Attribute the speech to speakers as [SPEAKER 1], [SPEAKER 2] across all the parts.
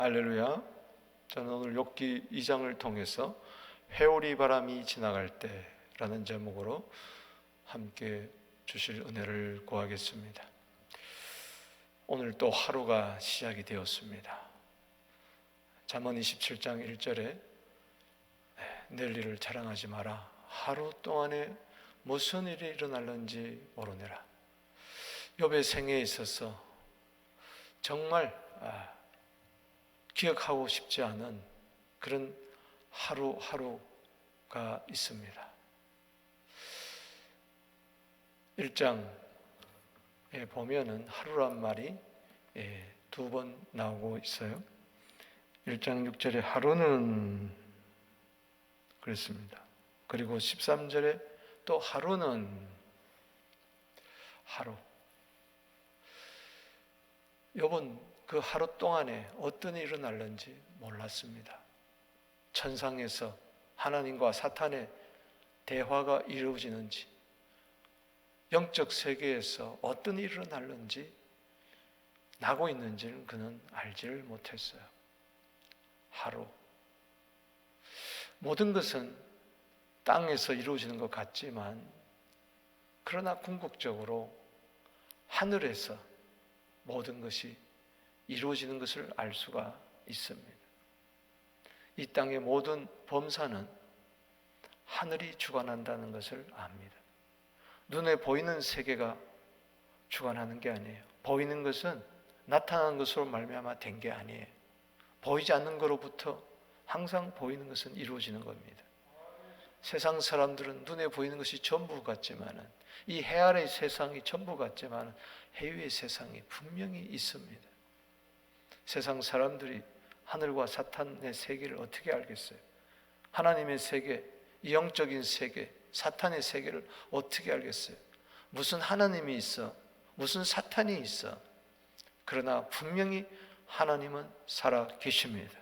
[SPEAKER 1] 할렐루야. 저는 오늘 욥기 2장을 통해서 회오리 바람이 지나갈 때라는 제목으로 함께 주실 은혜를 구하겠습니다. 오늘 또 하루가 시작이 되었습니다. 잠언 27장 1절에 내일 일을 자랑하지 마라. 하루 동안에 무슨 일이 일어날는지 모르느라. 욥의 생애에 있어서 정말 기억하고 싶지 않은 그런 하루하루가 있습니다. 1장에 보면은 하루란 말이 두 번 나오고 있어요. 1장 6절에 하루는 그랬습니다. 그리고 13절에 또 하루는 하루. 욥은 그 하루 동안에 어떤 일이 일어날는지 몰랐습니다. 천상에서 하나님과 사탄의 대화가 이루어지는지, 영적 세계에서 어떤 일이 일어날는지, 나고 있는지는 그는 알지를 못했어요. 하루. 모든 것은 땅에서 이루어지는 것 같지만, 그러나 궁극적으로 하늘에서 모든 것이 이루어지는 것을 알 수가 있습니다. 이 땅의 모든 범사는 하늘이 주관한다는 것을 압니다. 눈에 보이는 세계가 주관하는 게 아니에요. 보이는 것은 나타난 것으로 말미암아 된 게 아니에요. 보이지 않는 것로부터 항상 보이는 것은 이루어지는 겁니다. 세상 사람들은 눈에 보이는 것이 전부 같지만은, 이 해 아래 세상이 전부 같지만은 해 위의 세상이 분명히 있습니다. 세상 사람들이 하늘과 사탄의 세계를 어떻게 알겠어요? 하나님의 세계, 영적인 세계, 사탄의 세계를 어떻게 알겠어요? 무슨 하나님이 있어? 무슨 사탄이 있어? 그러나 분명히 하나님은 살아 계십니다.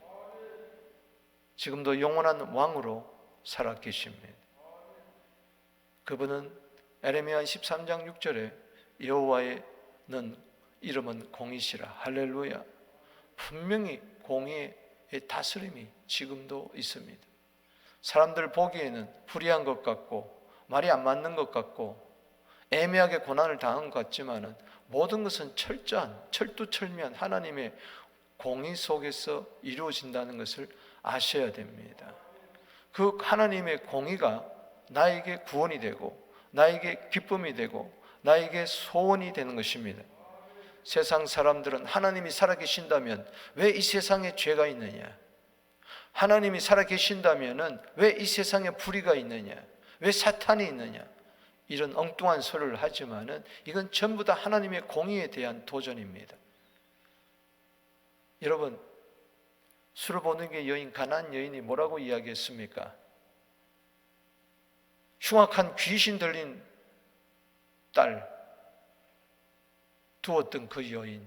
[SPEAKER 1] 지금도 영원한 왕으로 살아 계십니다. 그분은 에레미야 13장 6절에 여호와의는 이름은 공이시라. 할렐루야. 분명히 공의의 다스림이 지금도 있습니다. 사람들 보기에는 불의한 것 같고 말이 안 맞는 것 같고 애매하게 고난을 당한 것 같지만은 모든 것은 철저한 철두철미한 하나님의 공의 속에서 이루어진다는 것을 아셔야 됩니다. 그 하나님의 공의가 나에게 구원이 되고 나에게 기쁨이 되고 나에게 소원이 되는 것입니다. 세상 사람들은 하나님이 살아계신다면 왜 이 세상에 죄가 있느냐? 하나님이 살아계신다면 왜 이 세상에 불의가 있느냐? 왜 사탄이 있느냐? 이런 엉뚱한 소리를 하지만은 이건 전부 다 하나님의 공의에 대한 도전입니다. 여러분, 술을 보는 게 여인, 가난한 여인이 뭐라고 이야기했습니까? 흉악한 귀신 들린 딸 두었던 그 여인,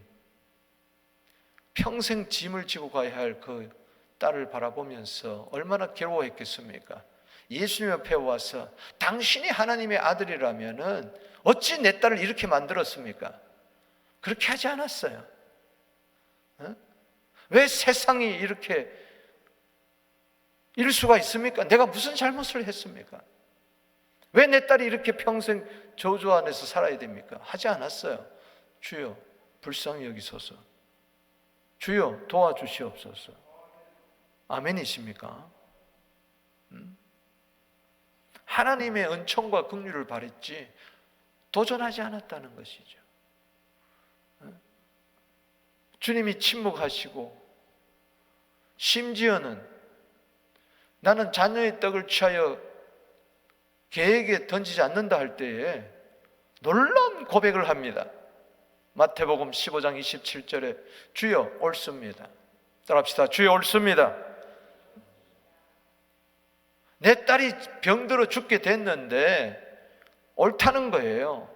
[SPEAKER 1] 평생 짐을 지고 가야 할 그 딸을 바라보면서 얼마나 괴로워했겠습니까? 예수님 옆에 와서 당신이 하나님의 아들이라면은 어찌 내 딸을 이렇게 만들었습니까? 그렇게 하지 않았어요. 왜 세상이 이렇게 이럴 수가 있습니까? 내가 무슨 잘못을 했습니까? 왜 내 딸이 이렇게 평생 저주 안에서 살아야 됩니까? 하지 않았어요. 주여 불쌍히 여기소서. 주여 도와주시옵소서. 아멘이십니까? 하나님의 은총과 긍휼을 바랬지 도전하지 않았다는 것이죠. 주님이 침묵하시고 심지어는 나는 자녀의 떡을 취하여 개에게 던지지 않는다 할 때에 놀라운 고백을 합니다. 마태복음 15장 27절에 주여 옳습니다. 따라합시다. 주여 옳습니다. 내 딸이 병들어 죽게 됐는데 옳다는 거예요.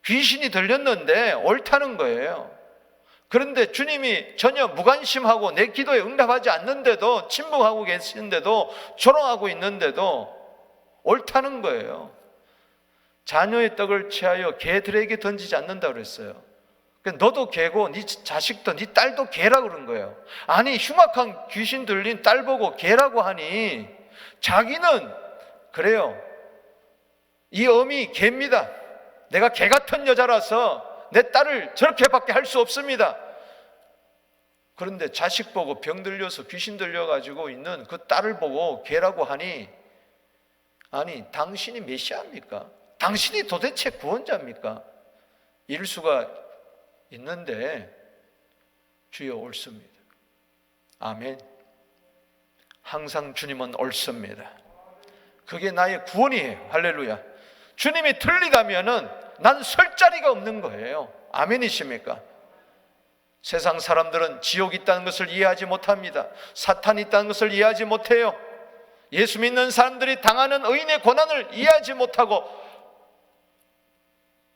[SPEAKER 1] 귀신이 들렸는데 옳다는 거예요. 그런데 주님이 전혀 무관심하고 내 기도에 응답하지 않는데도, 침묵하고 계시는데도, 조롱하고 있는데도 옳다는 거예요. 자녀의 떡을 취하여 개들에게 던지지 않는다고 그랬어요. 너도 개고 네 자식도 네 딸도 개라고 그런 거예요. 아니 흉악한 귀신 들린 딸 보고 개라고 하니 자기는 그래요. 이 어미 개입니다. 내가 개 같은 여자라서 내 딸을 저렇게밖에 할 수 없습니다. 그런데 자식 보고 병 들려서 귀신 들려가지고 있는 그 딸을 보고 개라고 하니 아니 당신이 메시아입니까? 당신이 도대체 구원자입니까? 이럴 수가 있는데 주여 옳습니다. 아멘. 항상 주님은 옳습니다. 그게 나의 구원이에요. 할렐루야. 주님이 틀리다면은 난 설 자리가 없는 거예요. 아멘이십니까? 세상 사람들은 지옥이 있다는 것을 이해하지 못합니다. 사탄이 있다는 것을 이해하지 못해요. 예수 믿는 사람들이 당하는 의인의 고난을 이해하지 못하고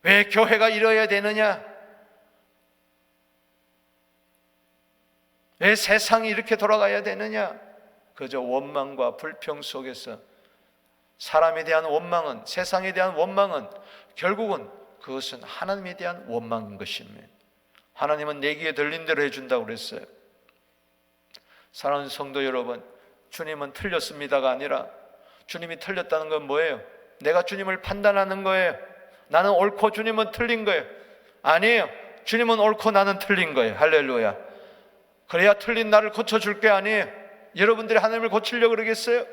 [SPEAKER 1] 왜 교회가 이뤄야 되느냐? 왜 세상이 이렇게 돌아가야 되느냐? 그저 원망과 불평 속에서 사람에 대한 원망은, 세상에 대한 원망은 결국은 그것은 하나님에 대한 원망인 것입니다. 하나님은 내 귀에 들린 대로 해준다고 그랬어요. 사랑하는 성도 여러분, 주님은 틀렸습니다가 아니라 주님이 틀렸다는 건 뭐예요? 내가 주님을 판단하는 거예요. 나는 옳고 주님은 틀린 거예요. 아니에요. 주님은 옳고 나는 틀린 거예요. 할렐루야. 그래야 틀린 나를 고쳐줄 게 아니에요. 여러분들이 하나님을 고치려고 그러겠어요?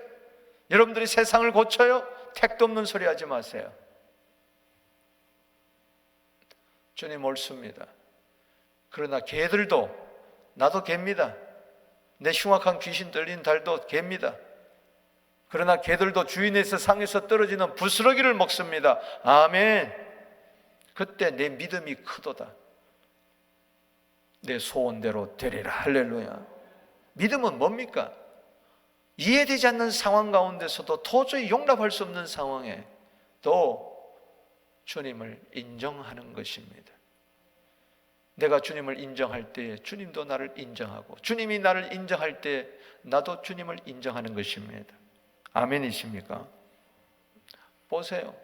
[SPEAKER 1] 여러분들이 세상을 고쳐요? 택도 없는 소리 하지 마세요. 주님 옳습니다. 그러나 개들도, 나도 개입니다. 내 흉악한 귀신 들린 달도 개입니다. 그러나 개들도 주인에서 상에서 떨어지는 부스러기를 먹습니다. 아멘. 그때 내 믿음이 크도다. 내 소원대로 되리라. 할렐루야. 믿음은 뭡니까? 이해되지 않는 상황 가운데서도 도저히 용납할 수 없는 상황에 또 주님을 인정하는 것입니다. 내가 주님을 인정할 때 주님도 나를 인정하고 주님이 나를 인정할 때 나도 주님을 인정하는 것입니다. 아멘이십니까? 보세요.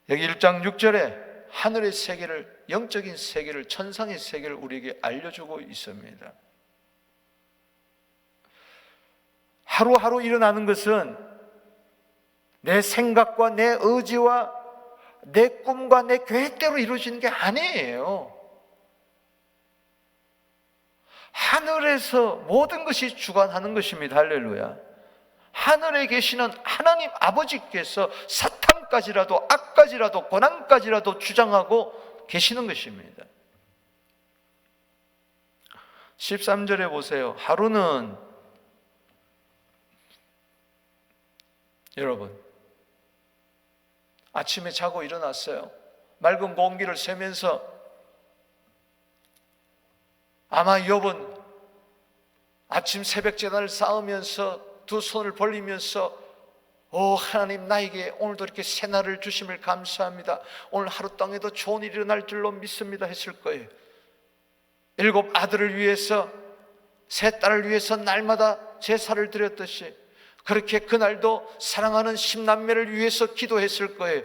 [SPEAKER 1] 여기 1장 6절에 하늘의 세계를, 영적인 세계를, 천상의 세계를 우리에게 알려주고 있습니다. 하루하루 일어나는 것은 내 생각과 내 의지와 내 꿈과 내 계획대로 이루어지는 게 아니에요. 하늘에서 모든 것이 주관하는 것입니다. 할렐루야. 하늘에 계시는 하나님 아버지께서 사탄까지라도 악까지라도 고난까지라도 주장하고 계시는 것입니다. 13절에 보세요. 하루는 여러분 아침에 자고 일어났어요. 맑은 공기를 쐬면서 아마 욥은 아침 새벽 제단을 쌓으면서 두 손을 벌리면서 오 하나님 나에게 오늘도 이렇게 새날을 주심을 감사합니다. 오늘 하루 땅에도 좋은 일이 일어날 줄로 믿습니다 했을 거예요. 7 아들을 위해서, 세 딸을 위해서 날마다 제사를 드렸듯이 그렇게 그날도 사랑하는 10남매를 위해서 기도했을 거예요.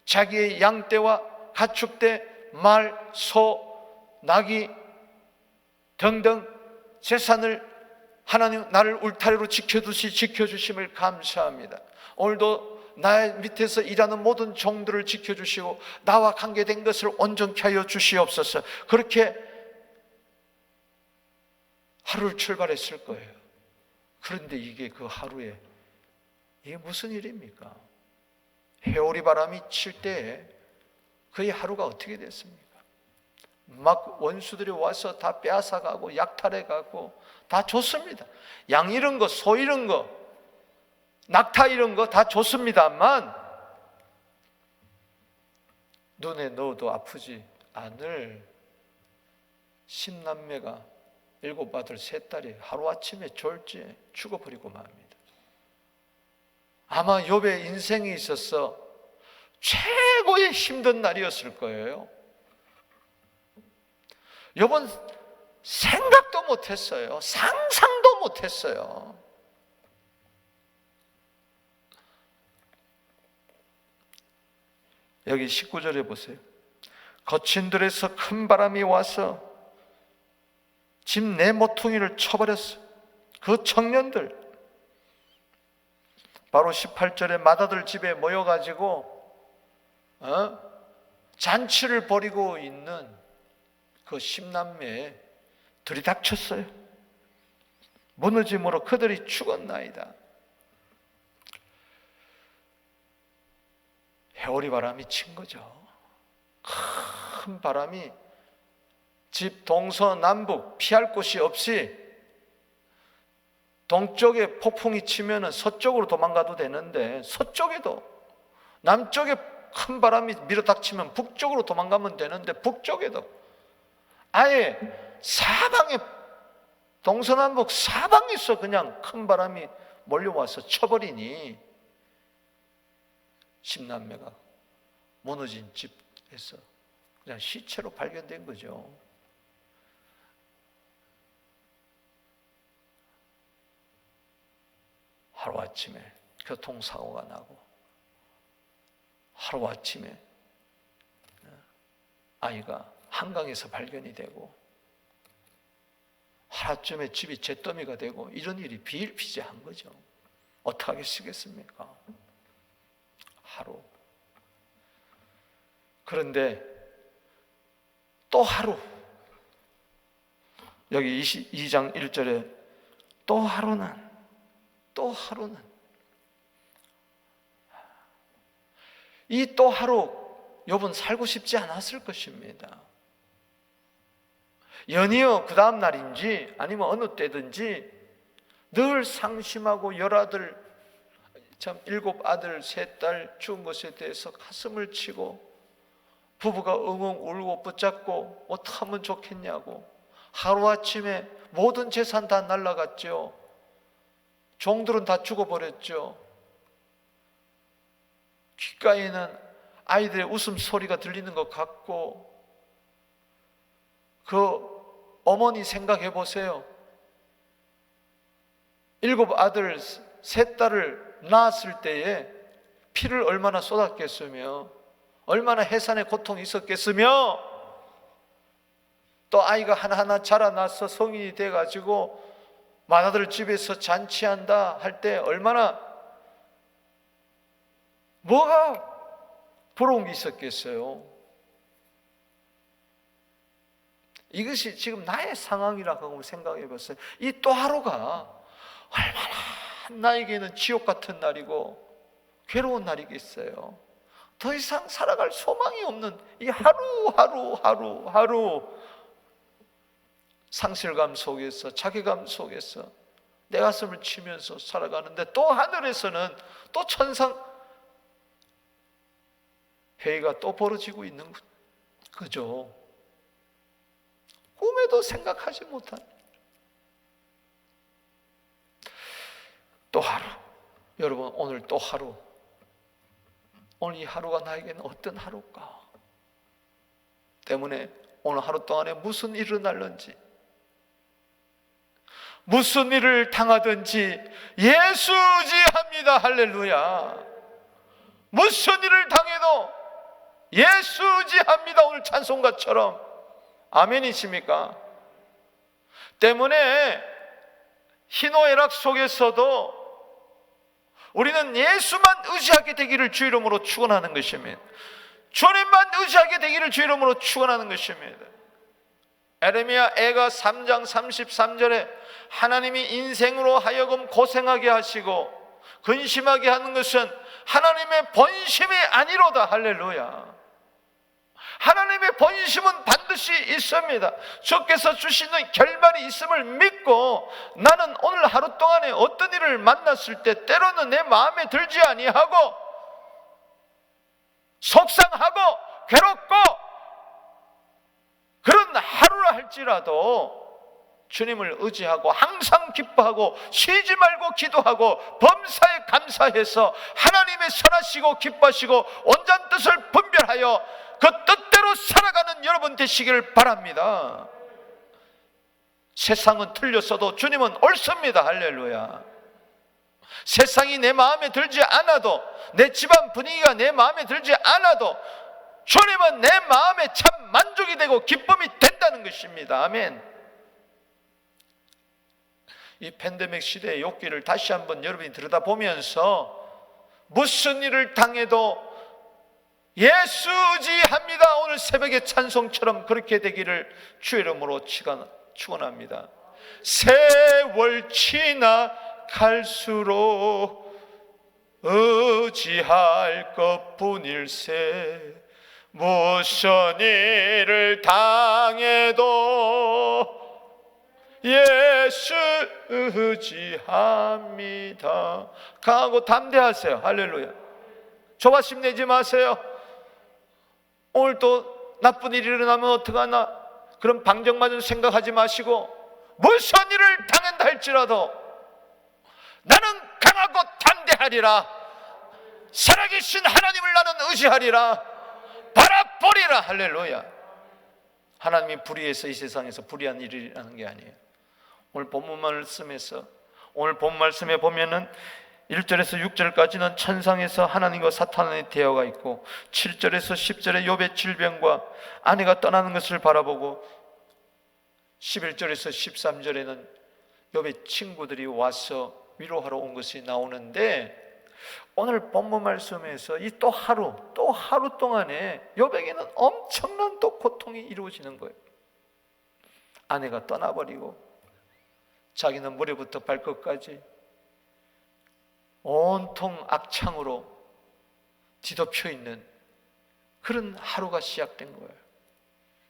[SPEAKER 1] 자기의 양떼와 가축떼, 말, 소, 나귀 등등 재산을 하나님 나를 울타리로 지켜주심을 감사합니다. 오늘도 나의 밑에서 일하는 모든 종들을 지켜주시고 나와 관계된 것을 온전케 하여 주시옵소서. 그렇게 하루를 출발했을 거예요. 그런데 이게 그 하루에 이게 무슨 일입니까? 해오리 바람이 칠 때에 그의 하루가 어떻게 됐습니까? 막 원수들이 와서 다 빼앗아가고 약탈해가고 다 줬습니다. 양 잃은 거, 소 잃은 거, 낙타 잃은 거 다 줬습니다만 눈에 넣어도 아프지 않을 10남매가 7 아들 3 딸이 하루아침에 졸지에 죽어버리고 맙니다. 아마 욥의 인생에 있어서 최고의 힘든 날이었을 거예요. 욥은 생각도 못했어요. 상상도 못했어요. 여기 19절에 보세요. 거친 들에서 큰 바람이 와서 집 네 모퉁이를 쳐버렸어. 그 청년들 바로 18절에 맏아들 집에 모여가지고 잔치를 벌이고 있는 그 10남매에 들이닥쳤어요. 무너짐으로 그들이 죽었나이다. 해오리 바람이 친 거죠. 큰 바람이 집 동서남북 피할 곳이 없이, 동쪽에 폭풍이 치면 서쪽으로 도망가도 되는데 서쪽에도, 남쪽에 큰 바람이 밀어닥치면 북쪽으로 도망가면 되는데 북쪽에도 아예 사방에, 동서남북 사방에서 그냥 큰 바람이 몰려와서 쳐버리니 10남매가 무너진 집에서 그냥 시체로 발견된 거죠. 하루아침에 교통사고가 나고, 하루아침에 아이가 한강에서 발견이 되고, 하루쯤에 집이 잿더미가 되고, 이런 일이 비일비재한 거죠. 어떻게 하겠습니까? 하루. 그런데 또 하루, 여기 22장 1절에 또 하루는, 이 또 하루 욥은 살고 싶지 않았을 것입니다. 연이어 그 다음 날인지 아니면 어느 때든지 늘 상심하고 10아들, 참 7아들 3딸 죽은 것에 대해서 가슴을 치고, 부부가 엉엉 울고 붙잡고 어떻게 하면 좋겠냐고, 하루아침에 모든 재산 다 날아갔죠. 종들은 다 죽어버렸죠. 귓가에는 아이들의 웃음소리가 들리는 것 같고, 그 어머니 생각해 보세요. 7아들 3딸을 낳았을 때에 피를 얼마나 쏟았겠으며, 얼마나 해산의 고통이 있었겠으며, 또 아이가 하나하나 자라나서 성인이 돼가지고 맏아들 집에서 잔치한다 할 때 얼마나 뭐가 부러운 게 있었겠어요. 이것이 지금 나의 상황이라고 생각해 봤어요. 이 또 하루가 얼마나 나에게는 지옥 같은 날이고 괴로운 날이겠어요. 더 이상 살아갈 소망이 없는 이 하루 상실감 속에서, 자괴감 속에서 내 가슴을 치면서 살아가는데, 또 하늘에서는 또 천상 회의가 또 벌어지고 있는 거죠. 꿈에도 생각하지 못한 또 하루. 여러분, 오늘 또 하루, 오늘 이 하루가 나에게는 어떤 하루일까 때문에 오늘 하루 동안에 무슨 일이 일어날는지, 무슨 일을 당하든지 예수지합니다. 할렐루야. 무슨 일을 당해도 예수지합니다. 오늘 찬송가처럼. 아멘이십니까? 때문에 희노애락 속에서도 우리는 예수만 의지하게 되기를 주 이름으로 축원하는 것입니다. 주님만 의지하게 되기를 주 이름으로 축원하는 것입니다. 에레미야 애가 3장 33절에 하나님이 인생으로 하여금 고생하게 하시고 근심하게 하는 것은 하나님의 본심이 아니로다. 할렐루야. 하나님의 본심은 반드시 있습니다. 주께서 주시는 결말이 있음을 믿고, 나는 오늘 하루 동안에 어떤 일을 만났을 때 때로는 내 마음에 들지 아니하고 속상하고 괴롭고 그런 하루라 할지라도 주님을 의지하고 항상 기뻐하고 쉬지 말고 기도하고 범사에 감사해서 하나님의 선하시고 기뻐하시고 온전 뜻을 분별하여 그 뜻대로 살아가는 여러분 되시기를 바랍니다. 세상은 틀렸어도 주님은 옳습니다. 할렐루야. 세상이 내 마음에 들지 않아도, 내 집안 분위기가 내 마음에 들지 않아도 주님은 내 마음에 참 만족이 되고 기쁨이 된다는 것입니다. 아멘. 이 팬데믹 시대의 욕기를 다시 한번 여러분이 들여다보면서 무슨 일을 당해도 예수 의지합니다. 오늘 새벽의 찬송처럼 그렇게 되기를 주의 이름으로 축원합니다. 세월 지나갈수록 의지할 것뿐일세. 무슨 일을 당해도 예수 의지합니다. 강하고 담대하세요. 할렐루야. 조바심 내지 마세요. 오늘 또 나쁜 일이 일어나면 어떡하나 그런 방정맞은 생각하지 마시고 무슨 일을 당한다 할지라도 나는 강하고 담대하리라. 살아계신 하나님을 나는 의지하리라. 바라보리라. 할렐루야. 하나님이 불의해서 이 세상에서 불의한 일을 일어나는 게 아니에요. 오늘 본문 말씀에 보면은 1절에서 6절까지는 천상에서 하나님과 사탄의 대화가 있고 7절에서 10절에 욥의 질병과 아내가 떠나는 것을 바라보고 11절에서 13절에는 욥의 친구들이 와서 위로하러 온 것이 나오는데 오늘 본문 말씀에서 이 또 하루 동안에 욥에게는 엄청난 또 고통이 이루어지는 거예요. 아내가 떠나버리고 자기는 머리부터 발끝까지 온통 악창으로 뒤덮여 있는 그런 하루가 시작된 거예요.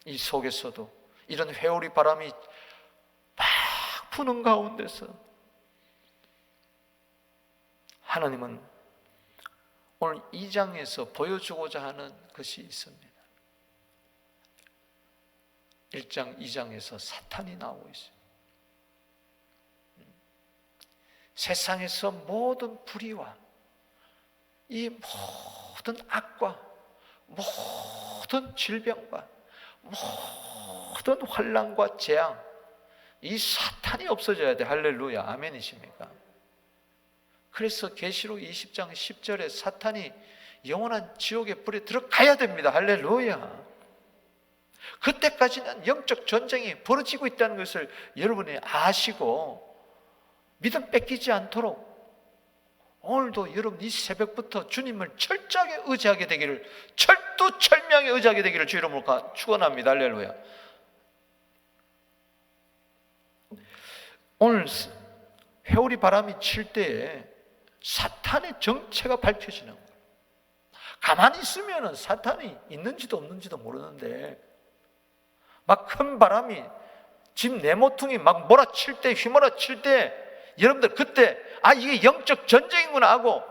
[SPEAKER 1] 이 속에서도 이런 회오리 바람이 막 부는 가운데서 하나님은 오늘 2장에서 보여주고자 하는 것이 있습니다. 1장, 2장에서 사탄이 나오고 있어요. 세상에서 모든 불의와 이 모든 악과 모든 질병과 모든 환난과 재앙, 이 사탄이 없어져야 돼. 할렐루야. 아멘이십니까? 그래서 계시록 20장 10절에 사탄이 영원한 지옥의 불에 들어가야 됩니다. 할렐루야. 그때까지는 영적 전쟁이 벌어지고 있다는 것을 여러분이 아시고 믿음 뺏기지 않도록 오늘도 여러분 이 새벽부터 주님을 철저하게 의지하게 되기를, 철두철미하게 의지하게 되기를 주 이름으로 축원합니다. 할렐루야. 오늘 회오리 바람이 칠 때에 사탄의 정체가 밝혀지는 거예요. 가만히 있으면 사탄이 있는지도 없는지도 모르는데 막 큰 바람이 집 내모퉁이 막 몰아칠 때, 휘몰아칠 때 여러분들 그때 이게 영적 전쟁이구나 하고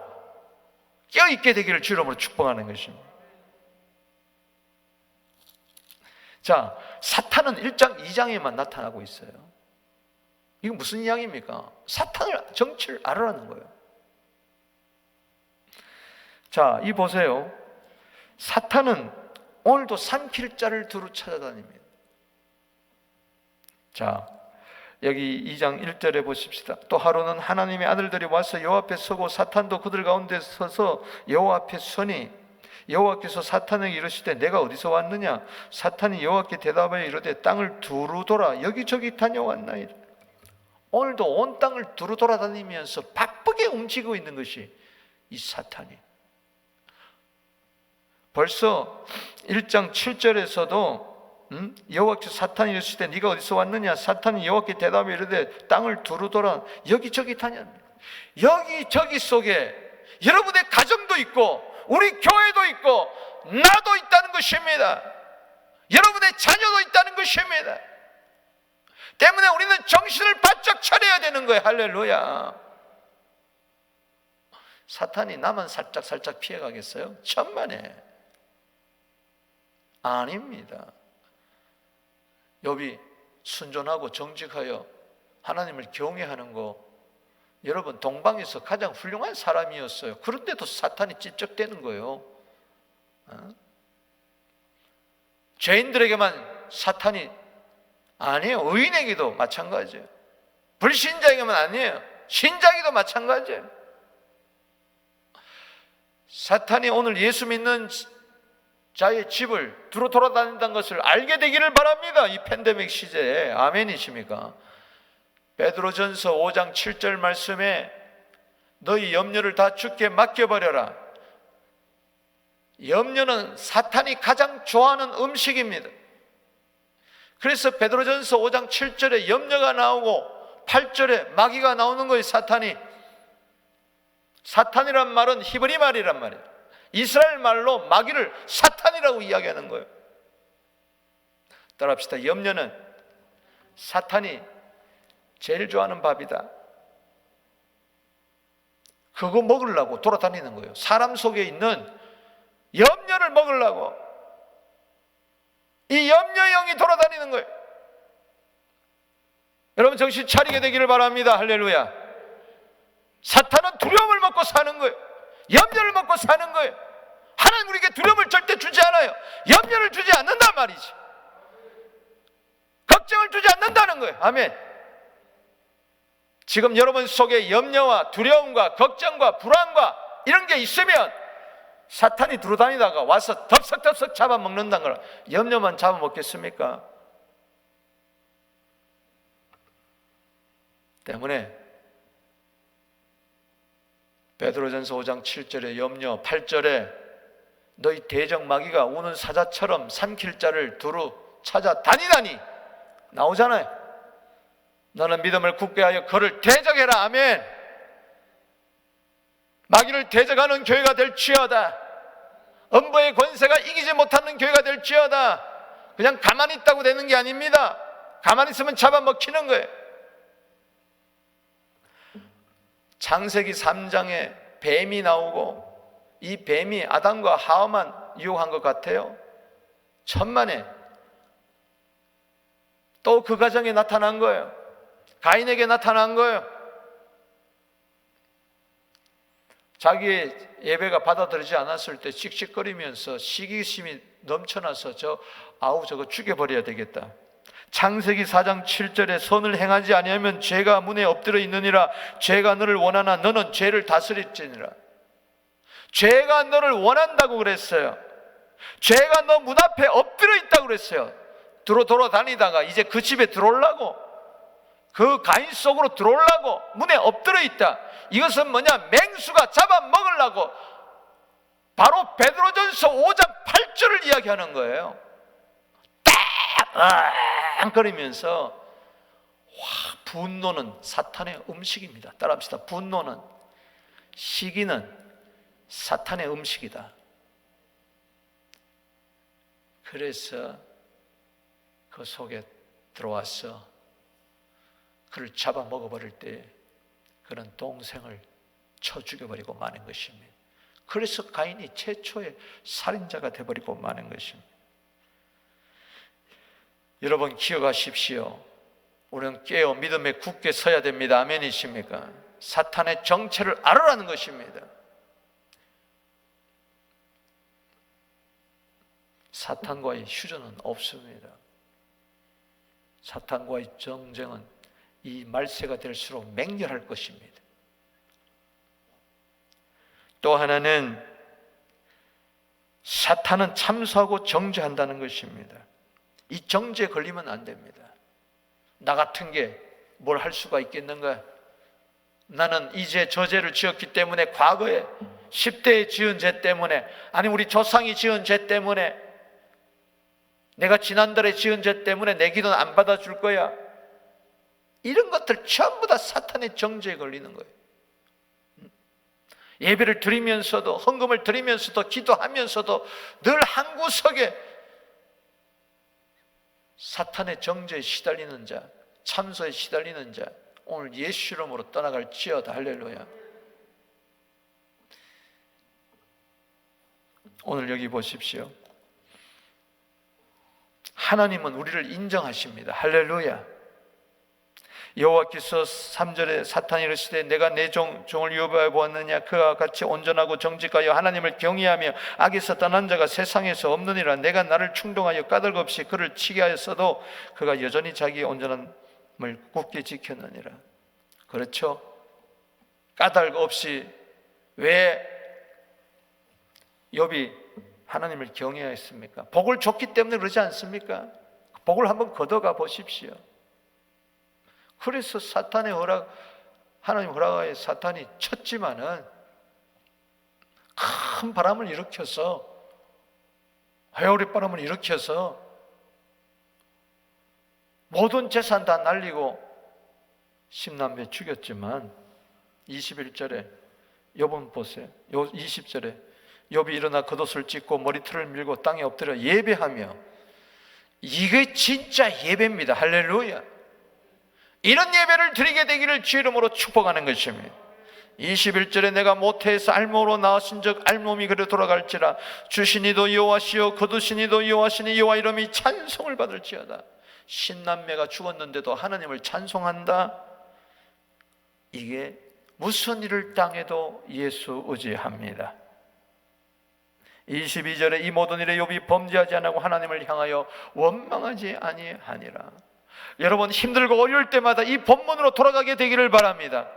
[SPEAKER 1] 깨어있게 되기를 주 이름으로 축복하는 것입니다. 자, 사탄은 1장, 2장에만 나타나고 있어요. 이거 무슨 이야기입니까? 사탄을 정체를 알아라는 거예요. 자, 이 보세요. 사탄은 오늘도 삼킬 자를 두루 찾아다닙니다. 자, 여기 2장 1절에 보십시다. 또 하루는 하나님의 아들들이 와서 여호와 앞에 서고 사탄도 그들 가운데 서서 여호와 앞에 서니 여호와께서 사탄에게 이르시되 내가 어디서 왔느냐? 사탄이 여호와께 대답하여 이르되 땅을 두루 돌아 여기저기 다녀왔나이다. 오늘도 온 땅을 두루 돌아다니면서 바쁘게 움직이고 있는 것이 이 사탄이. 벌써 1장 7절에서도 여호와께서 사탄이 이르시되 네가 어디서 왔느냐? 사탄이 여호와께 대답하여 이르되 땅을 두루 돌아 여기저기 다녔네. 여기저기 속에 여러분의 가정도 있고 우리 교회도 있고 나도 있다는 것입니다. 여러분의 자녀도 있다는 것입니다. 때문에 우리는 정신을 바짝 차려야 되는 거예요. 할렐루야. 사탄이 나만 살짝 피해가겠어요? 천만에. 아닙니다. 욥이 순전하고 정직하여 하나님을 경외하는 거, 여러분 동방에서 가장 훌륭한 사람이었어요. 그런데도 사탄이 찝적대는 거예요. 죄인들에게만 사탄이 아니에요. 의인에게도 마찬가지예요. 불신자에게만 아니에요. 신자에게도 마찬가지예요. 사탄이 오늘 예수 믿는 자의 집을 두루 돌아다닌다는 것을 알게 되기를 바랍니다. 이 팬데믹 시대에. 아멘이십니까? 베드로전서 5장 7절 말씀에 너희 염려를 다 주께 맡겨버려라. 염려는 사탄이 가장 좋아하는 음식입니다. 그래서 베드로전서 5장 7절에 염려가 나오고 8절에 마귀가 나오는 거예요. 사탄이란 말은 히브리 말이란 말이에요. 이스라엘 말로 마귀를 사탄이라고 이야기하는 거예요. 따라합시다. 염려는 사탄이 제일 좋아하는 밥이다. 그거 먹으려고 돌아다니는 거예요. 사람 속에 있는 염려를 먹으려고 이 염려형이 돌아다니는 거예요. 여러분 정신 차리게 되기를 바랍니다. 할렐루야. 사탄은 두려움을 먹고 사는 거예요. 염려를 먹고 사는 거예요. 하나님 우리에게 두려움을 절대 주지 않아요. 염려를 주지 않는단 말이지. 걱정을 주지 않는다는 거예요. 아멘. 지금 여러분 속에 염려와 두려움과 걱정과 불안과 이런 게 있으면 사탄이 들어다니다가 와서 덥석덥석 잡아먹는다는 걸. 염려만 잡아먹겠습니까? 때문에 베드로전서 5장 7절에 염려, 8절에 너희 대적 마귀가 우는 사자처럼 삼킬 자를 두루 찾아다니다니 나오잖아요. 너는 믿음을 굳게 하여 그를 대적해라. 아멘. 마귀를 대적하는 교회가 될지어다. 음부의 권세가 이기지 못하는 교회가 될지어다. 그냥 가만히 있다고 되는 게 아닙니다. 가만히 있으면 잡아먹히는 거예요. 창세기 3장에 뱀이 나오고 이 뱀이 아담과 하와만 유혹한 것 같아요. 천만에 또 그 가정에 나타난 거예요. 가인에게 나타난 거예요. 자기의 예배가 받아들이지 않았을 때 씩씩거리면서 시기심이 넘쳐나서 저거 죽여버려야 되겠다. 창세기 4장 7절에 선을 행하지 아니하면 죄가 문에 엎드려 있느니라. 죄가 너를 원하나 너는 죄를 다스릴지니라. 죄가 너를 원한다고 그랬어요. 죄가 너 문 앞에 엎드려 있다고 그랬어요. 돌아다니다가 이제 그 집에 들어오려고, 그 가인 속으로 들어오려고 문에 엎드려 있다. 이것은 뭐냐? 맹수가 잡아먹으려고 바로 베드로전서 5장 8절을 이야기하는 거예요. 딱 거리면서 분노는 사탄의 음식입니다. 따라합시다. 분노는, 시기는 사탄의 음식이다. 그래서 그 속에 들어와서 그를 잡아먹어버릴 때 그는 동생을 쳐 죽여버리고 마는 것입니다. 그래서 가인이 최초의 살인자가 되어버리고 마는 것입니다. 여러분 기억하십시오. 우리는 깨어 믿음에 굳게 서야 됩니다. 아멘이십니까? 사탄의 정체를 알아라는 것입니다. 사탄과의 휴전은 없습니다. 사탄과의 정쟁은 이 말세가 될수록 맹렬할 것입니다. 또 하나는 사탄은 참소하고 정죄한다는 것입니다. 이 정죄에 걸리면 안 됩니다. 나 같은 게 뭘 할 수가 있겠는가? 나는 이제 저 죄를 지었기 때문에, 과거에 10대에 지은 죄 때문에, 아니 우리 조상이 지은 죄 때문에, 내가 지난달에 지은 죄 때문에 내 기도는 안 받아줄 거야. 이런 것들 전부 다 사탄의 정죄에 걸리는 거예요. 예배를 드리면서도, 헌금을 드리면서도, 기도하면서도 늘 한 구석에 사탄의 정죄에 시달리는 자, 참소에 시달리는 자, 오늘 예수 이름으로 떠나갈지어다. 할렐루야. 오늘 여기 보십시오. 하나님은 우리를 인정하십니다. 할렐루야. 여호와께서 3절에 사탄이 이르시되 내가 내 종을 유업하여 보았느냐? 그와 같이 온전하고 정직하여 하나님을 경외하며 악에서 떠난 자가 세상에서 없느니라. 내가 나를 충동하여 까닭 없이 그를 치게 하였어도 그가 여전히 자기의 온전함을 굳게 지켰느니라. 그렇죠? 까닭 없이 왜 욥이 하나님을 경외했습니까? 복을 줬기 때문에 그러지 않습니까? 복을 한번 걷어가 보십시오. 그래서 하나님 허락하에 사탄이 쳤지만은 큰 바람을 일으켜서, 회오리 바람을 일으켜서 모든 재산 다 날리고 10남매 죽였지만 21절에 욥은 보세요. 20절에 욥이 일어나 겉옷을 찢고 머리털을 밀고 땅에 엎드려 예배하며, 이게 진짜 예배입니다. 할렐루야. 이런 예배를 드리게 되기를 주 이름으로 축복하는 것입니다. 21절에 내가 모태에서 알몸으로 나으신 적 알몸이 그래 돌아갈지라 주신 이도 여호와시요 거두신 이도 여호와시니 여호와 이름이 찬송을 받을지어다. 신남매가 죽었는데도 하나님을 찬송한다. 이게 무슨 일을 당해도 예수 의지합니다. 22절에 이 모든 일에 욥이 범죄하지 않고 하나님을 향하여 원망하지 아니하니라. 여러분, 힘들고 어려울 때마다 이 본문으로 돌아가게 되기를 바랍니다.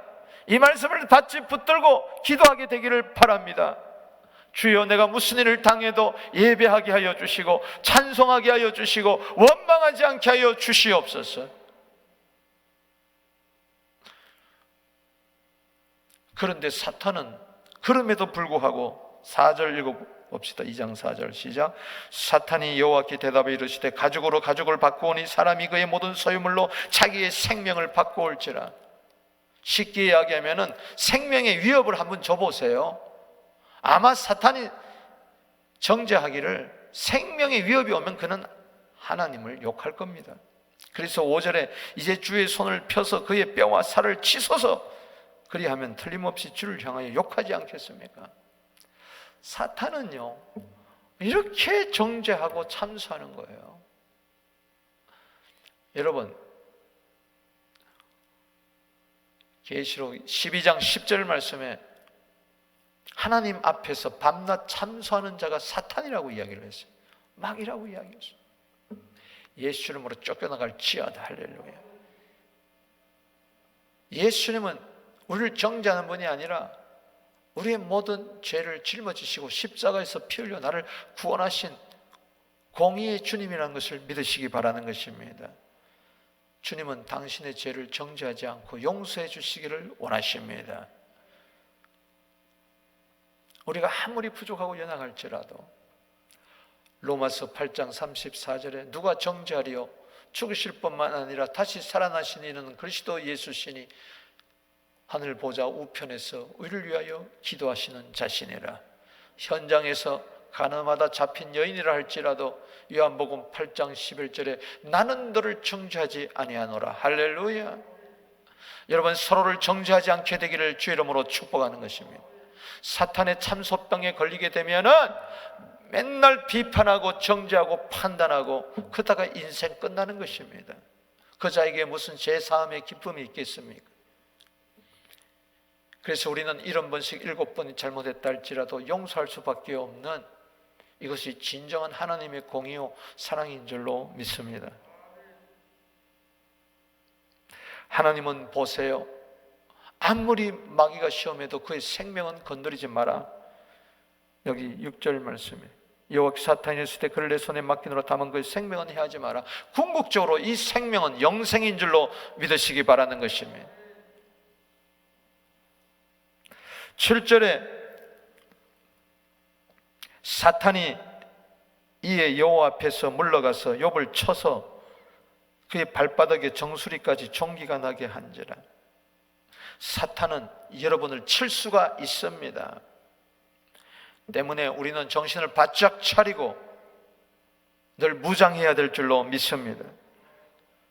[SPEAKER 1] 이 말씀을 받지 붙들고 기도하게 되기를 바랍니다. 주여, 내가 무슨 일을 당해도 예배하게 하여 주시고 찬송하게 하여 주시고 원망하지 않게 하여 주시옵소서. 그런데 사탄은 그럼에도 불구하고 4절 읽어봅시다. 2장 4절 시작. 사탄이 여호와께 대답해 이르시되 가죽으로 가죽을 바꾸오니 사람이 그의 모든 소유물로 자기의 생명을 바꾸올지라. 쉽게 이야기하면은 생명의 위협을 한번 줘보세요. 아마 사탄이 정죄하기를 생명의 위협이 오면 그는 하나님을 욕할 겁니다. 그래서 5절에 이제 주의 손을 펴서 그의 뼈와 살을 치소서 그리하면 틀림없이 주를 향하여 욕하지 않겠습니까? 사탄은요 이렇게 정죄하고 참수하는 거예요. 여러분, 계시록 12장 10절 말씀에 하나님 앞에서 밤낮 참수하는 자가 사탄이라고 이야기를 했어요. 마귀라고 이야기했어요. 예수 이름으로 쫓겨나갈지어다. 할렐루야. 예수님은 우리를 정죄하는 분이 아니라 우리의 모든 죄를 짊어지시고 십자가에서 피 흘려 나를 구원하신 공의의 주님이라는 것을 믿으시기 바라는 것입니다. 주님은 당신의 죄를 정죄하지 않고 용서해 주시기를 원하십니다. 우리가 아무리 부족하고 연약할지라도 로마서 8장 34절에 누가 정죄하리요? 죽으실 뿐만 아니라 다시 살아나신 이는 그리스도 예수시니 하늘 보좌 우편에서 우리를 위하여 기도하시는 자신이라. 현장에서 가늠하다 잡힌 여인이라 할지라도 요한복음 8장 11절에 나는 너를 정죄하지 아니하노라. 할렐루야. 여러분, 서로를 정죄하지 않게 되기를 주 이름으로 축복하는 것입니다. 사탄의 참소병에 걸리게 되면은 맨날 비판하고 정죄하고 판단하고 그러다가 인생 끝나는 것입니다. 그 자에게 무슨 제사함의 기쁨이 있겠습니까? 그래서 우리는 70번씩 7번이 잘못했다 할지라도 용서할 수밖에 없는 이것이 진정한 하나님의 공의요 사랑인 줄로 믿습니다. 하나님은 보세요. 아무리 마귀가 시험해도 그의 생명은 건드리지 마라. 여기 6절 말씀에 여호와께 사탄이 있을 때 그를 내 손에 맡기노라. 다만 그의 생명은 해하지 마라. 궁극적으로 이 생명은 영생인 줄로 믿으시기 바라는 것입니다. 7절에 사탄이 이에 여호와 앞에서 물러가서 욥을 쳐서 그의 발바닥에 정수리까지 종기가 나게 한지라. 사탄은 여러분을 칠 수가 있습니다. 때문에 우리는 정신을 바짝 차리고 늘 무장해야 될 줄로 믿습니다.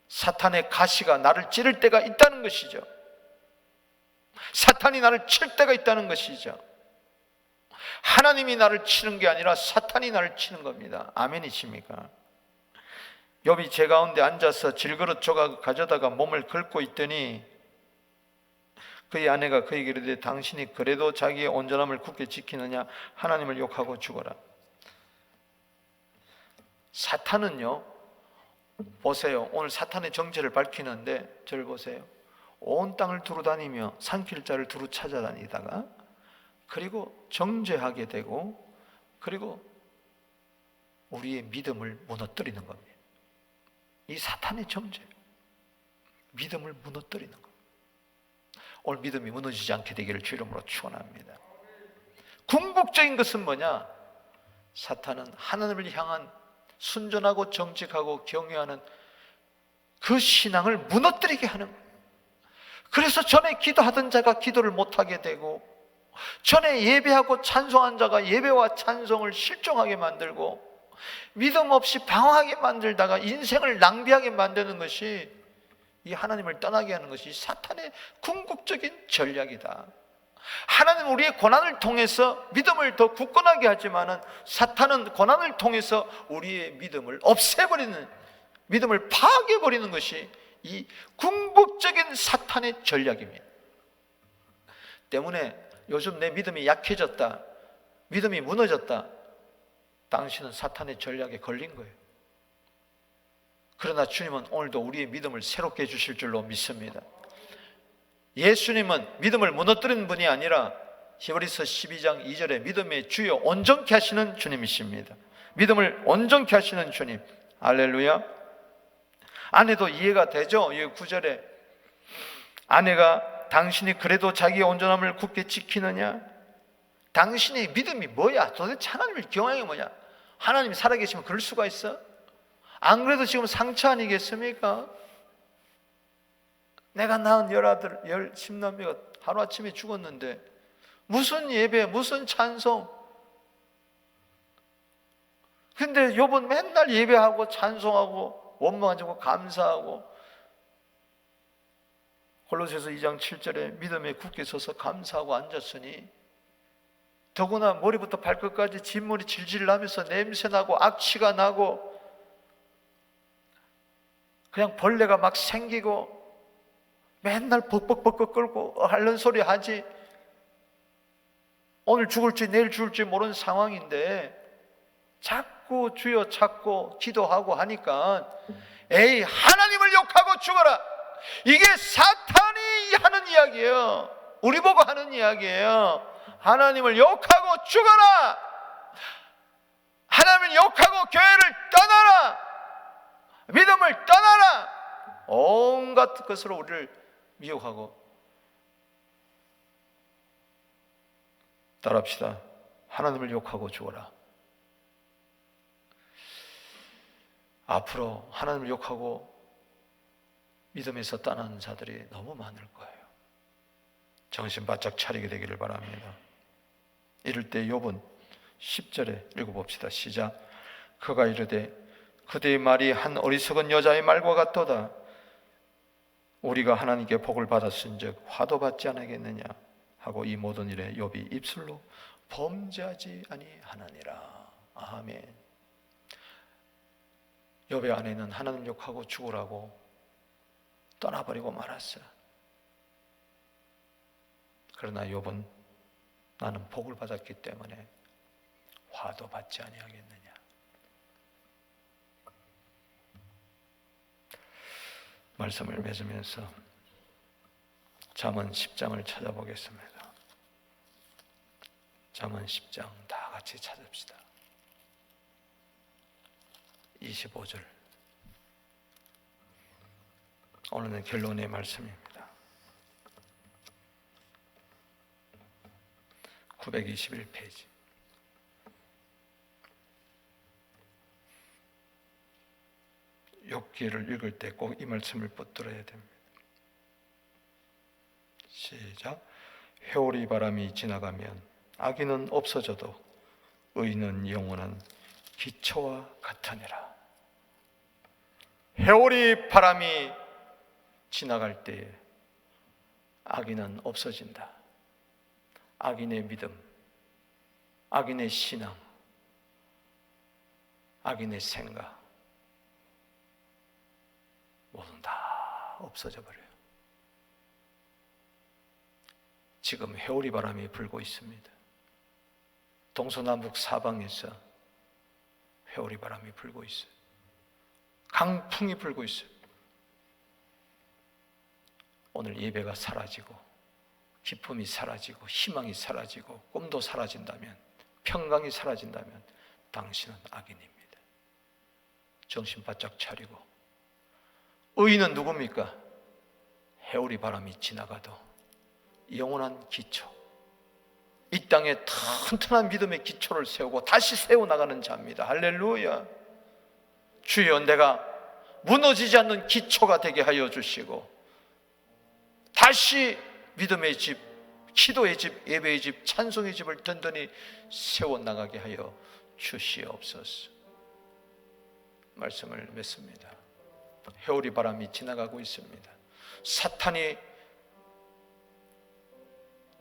[SPEAKER 1] 사탄의 가시가 나를 찌를 때가 있다는 것이죠. 사탄이 나를 칠 때가 있다는 것이죠. 하나님이 나를 치는 게 아니라 사탄이 나를 치는 겁니다. 아멘이십니까? 욥이 제 가운데 앉아서 질그릇 조각 가져다가 몸을 긁고 있더니 그의 아내가 그에게 이르되 당신이 그래도 자기의 온전함을 굳게 지키느냐? 하나님을 욕하고 죽어라. 사탄은요, 보세요. 오늘 사탄의 정체를 밝히는데 저를 보세요. 온 땅을 두루 다니며 삼킬 자를 두루 찾아다니다가 그리고 정죄하게 되고 그리고 우리의 믿음을 무너뜨리는 겁니다. 이 사탄의 정죄, 믿음을 무너뜨리는 겁니다. 오늘 믿음이 무너지지 않게 되기를 주 이름으로 축원합니다. 궁극적인 것은 뭐냐? 사탄은 하나님을 향한 순전하고 정직하고 경외하는 그 신앙을 무너뜨리게 하는 거예요. 그래서 전에 기도하던 자가 기도를 못하게 되고, 전에 예배하고 찬송한 자가 예배와 찬송을 실종하게 만들고, 믿음 없이 방황하게 만들다가 인생을 낭비하게 만드는 것이, 이 하나님을 떠나게 하는 것이 사탄의 궁극적인 전략이다. 하나님은 우리의 고난을 통해서 믿음을 더 굳건하게 하지만은, 사탄은 고난을 통해서 우리의 믿음을 없애버리는, 믿음을 파괴해버리는 것이 이 궁극적인 사탄의 전략입니다. 때문에 요즘 내 믿음이 약해졌다, 믿음이 무너졌다, 당신은 사탄의 전략에 걸린 거예요. 그러나 주님은 오늘도 우리의 믿음을 새롭게 해주실 줄로 믿습니다. 예수님은 믿음을 무너뜨리는 분이 아니라 히브리서 12장 2절에 믿음의 주여 온전케 하시는 주님이십니다. 믿음을 온전케 하시는 주님. 할렐루야. 아내도 이해가 되죠? 이 9절에 아내가 당신이 그래도 자기의 온전함을 굳게 지키느냐? 당신의 믿음이 뭐야? 도대체 하나님을 경외하는 게 뭐냐? 하나님이 살아계시면 그럴 수가 있어? 안 그래도 지금 상처 아니겠습니까? 내가 낳은 열아들, 10남매가 하루아침에 죽었는데 무슨 예배, 무슨 찬송. 근데 요번 맨날 예배하고 찬송하고 원망하고 감사하고, 골로새서 2장 7절에 믿음에 굳게 서서 감사하고 앉았으니, 더구나 머리부터 발끝까지 진물이 질질 나면서 냄새나고 악취가 나고 그냥 벌레가 막 생기고 맨날 벅벅벅벅 끓고 앓는 소리 하지, 오늘 죽을지 내일 죽을지 모르는 상황인데 자꾸 주여 찾고 기도하고 하니까 에이 하나님을 욕하고 죽어라, 이게 사탄이 하는 이야기예요. 우리 보고 하는 이야기예요. 하나님을 욕하고 죽어라, 하나님을 욕하고 교회를 떠나라, 믿음을 떠나라, 온갖 것으로 우리를 미혹하고. 따라합시다. 하나님을 욕하고 죽어라. 앞으로 하나님을 욕하고 믿음에서 떠나는 자들이 너무 많을 거예요. 정신 바짝 차리게 되기를 바랍니다. 이럴 때 욥은 10절에 읽어봅시다. 시작. 그가 이르되 그대의 말이 한 어리석은 여자의 말과 같도다. 우리가 하나님께 복을 받았은즉 화도 받지 않겠느냐 하고 이 모든 일에 욥이 입술로 범죄하지 아니하느니라. 아멘. 욥의 아내는 하나님 욕하고 죽으라고 떠나버리고 말았어요. 그러나 욥은 나는 복을 받았기 때문에 화도 받지 아니하겠느냐. 말씀을 맺으면서 잠언 10장을 찾아보겠습니다. 잠언 10장 다 같이 찾읍시다. 25절. 오늘은 결론의 말씀입니다. 921페이지. 욥기를 읽을 때 꼭 이 말씀을 붙들어야 됩니다. 시작. 회오리 바람이 지나가면 악인은 없어져도 의인은 영원한 기초와 같으니라. 회오리 바람이 지나갈 때에 악인은 없어진다. 악인의 믿음, 악인의 신앙, 악인의 생각 모두 다 없어져 버려요. 지금 회오리 바람이 불고 있습니다. 동서남북 사방에서 회오리 바람이 불고 있어요. 강풍이 불고 있어요. 오늘 예배가 사라지고 기쁨이 사라지고 희망이 사라지고 꿈도 사라진다면, 평강이 사라진다면 당신은 악인입니다. 정신 바짝 차리고, 의인은 누굽니까? 해오리 바람이 지나가도 영원한 기초, 이 땅에 튼튼한 믿음의 기초를 세우고 다시 세워나가는 자입니다. 할렐루야. 주여, 내가 무너지지 않는 기초가 되게 하여 주시고 다시 믿음의 집, 기도의 집, 예배의 집, 찬송의 집을 든든히 세워나가게 하여 주시옵소서. 말씀을 맺습니다. 해오리 바람이 지나가고 있습니다. 사탄이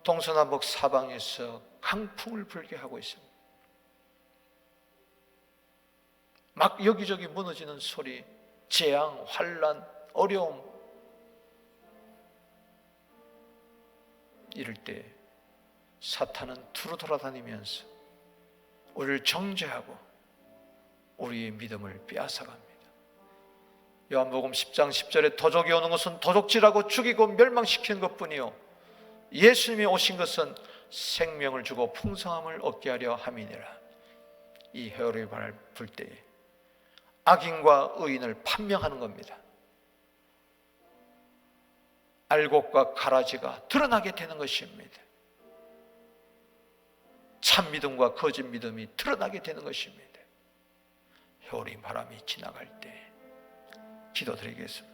[SPEAKER 1] 동서남북 사방에서 강풍을 불게 하고 있습니다. 막 여기저기 무너지는 소리, 재앙, 환난, 어려움, 이럴 때 사탄은 두루 돌아다니면서 우리를 정죄하고 우리의 믿음을 빼앗아갑니다. 요한복음 10장 10절에 도적이 오는 것은 도적질하고 죽이고 멸망시키는 것뿐이요 예수님이 오신 것은 생명을 주고 풍성함을 얻게 하려 함이니라. 이 해오리 바람을 불 때에 악인과 의인을 판명하는 겁니다. 알곡과 가라지가 드러나게 되는 것입니다. 참 믿음과 거짓 믿음이 드러나게 되는 것입니다. 해오리 바람이 지나갈 때 기도드리겠습니다.